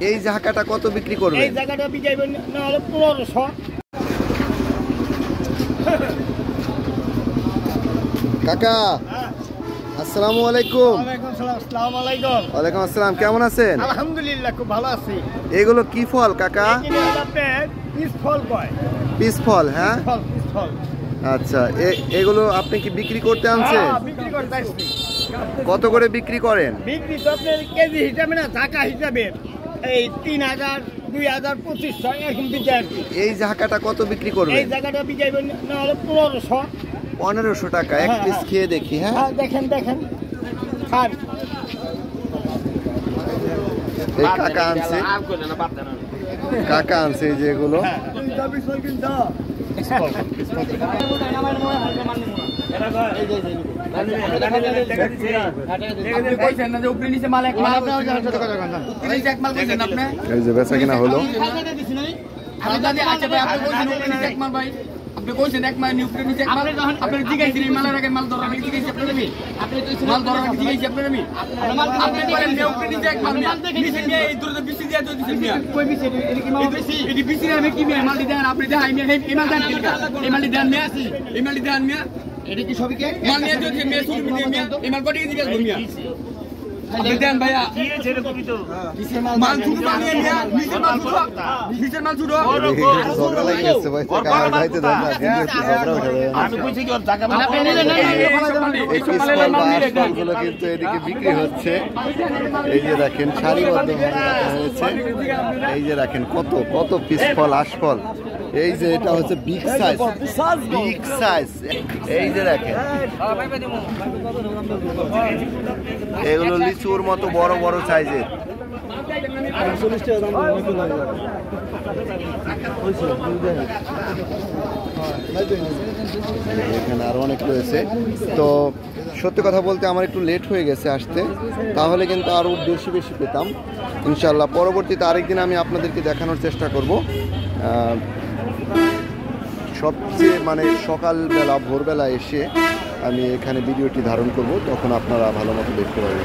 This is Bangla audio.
এই জায়গাটা কত বিক্রি করবে? এই জায়গাটা বিকাইবেন না হলে 1500। কাকা আসসালামু আলাইকুম। আসসালামু আলাইকুম। ওয়ালাইকুম আসসালাম, কেমন আছেন? আলহামদুলিল্লাহ খুব ভালো আছি। এগুলো কি ফল কাকা? পিস ফল কয়। পিস ফল, হ্যাঁ পিস ফল। আচ্ছা, এগুলো আপনি কি বিক্রি করতে আনছেন? বিক্রি করতে আসছি। কত করে বিক্রি করেন? বিক্রি তো আপনার কেজি হিসাবে না, টাকা হিসাবে এই 3000, 2000, 2500 এরকম বিক্রি আর কি। এই জায়গাটা কত বিক্রি করবে? এই জায়গাটা বিকাইবেন না হলে 1500। 1500 টাকা। এক পিস খেয়ে দেখি। হ্যাঁ দেখেন খান। এই কাকা আনছে এই যে এগুলো। এই যে বেচা কিনা হলো। আপনি কইছেন এক মাস নিউক্লিয়ার নিচে মাল আপনি জিগাইছেন এই মালের আগে মাল ধরা আমি জিগাইছি আপনার আমি মাল ধরা আমি জিগাইছি আপনার আমি আপনি বলেন নিউক্লিয়ার নিচে এক মাল নিচে নিয়ে এই দূরে বিসি দিয়ে দিছেন মিয়া কই বিসি এর কি মাল বিসি এডি বিসি আমি কি মিয়া মাল দেন আপনি দেন আমি এই মাল দেন কিলকা এই মাল দেন মিয়া আসি এই মাল দেন মিয়া এডি কি সবই কে মাল নিয়ে দিয়েছে মিয়া শুরু দিয়ে মিয়া এই মাল কোটি জিগাইছ মিয়া আপনি দেন ভাইয়া কি ছেড়ে কবি তো মাল শুরু বানিয়ে মিয়া নিচের মাল শুরু ঝগড়া লাগি গেছে ভাই, কার ভাইতে দাদা কিন্তু ঝগড়া উঠে যায়। আমি কইছি কি ওর টাকা মানে এই পিস ফল বা আশফলগুলো কিন্তু এদিকে বিক্রি হচ্ছে। এই যে দেখেন সারিবদ্ধভাবে রাখা হয়েছে। এই যে দেখেন কত পিস ফল আশফল। এই যে এটা হচ্ছে বিগ সাইজ। এই যে দেখেন এগুলো লিচুর মতো বড় বড় সাইজের। এখানে আরো অনেক রয়েছে। তো সত্যি কথা বলতে আমার একটু লেট হয়ে গেছে আসতে, তাহলে কিন্তু আরো বেশি পেতাম ইনশাল্লাহ। পরবর্তীতে আরেকদিন আমি আপনাদেরকে দেখানোর চেষ্টা করব। সবচেয়ে সকালবেলা ভোরবেলা এসে আমি এখানে ভিডিওটি ধারণ করব, তখন আপনারা ভালো মতো দেখতে পাবেন।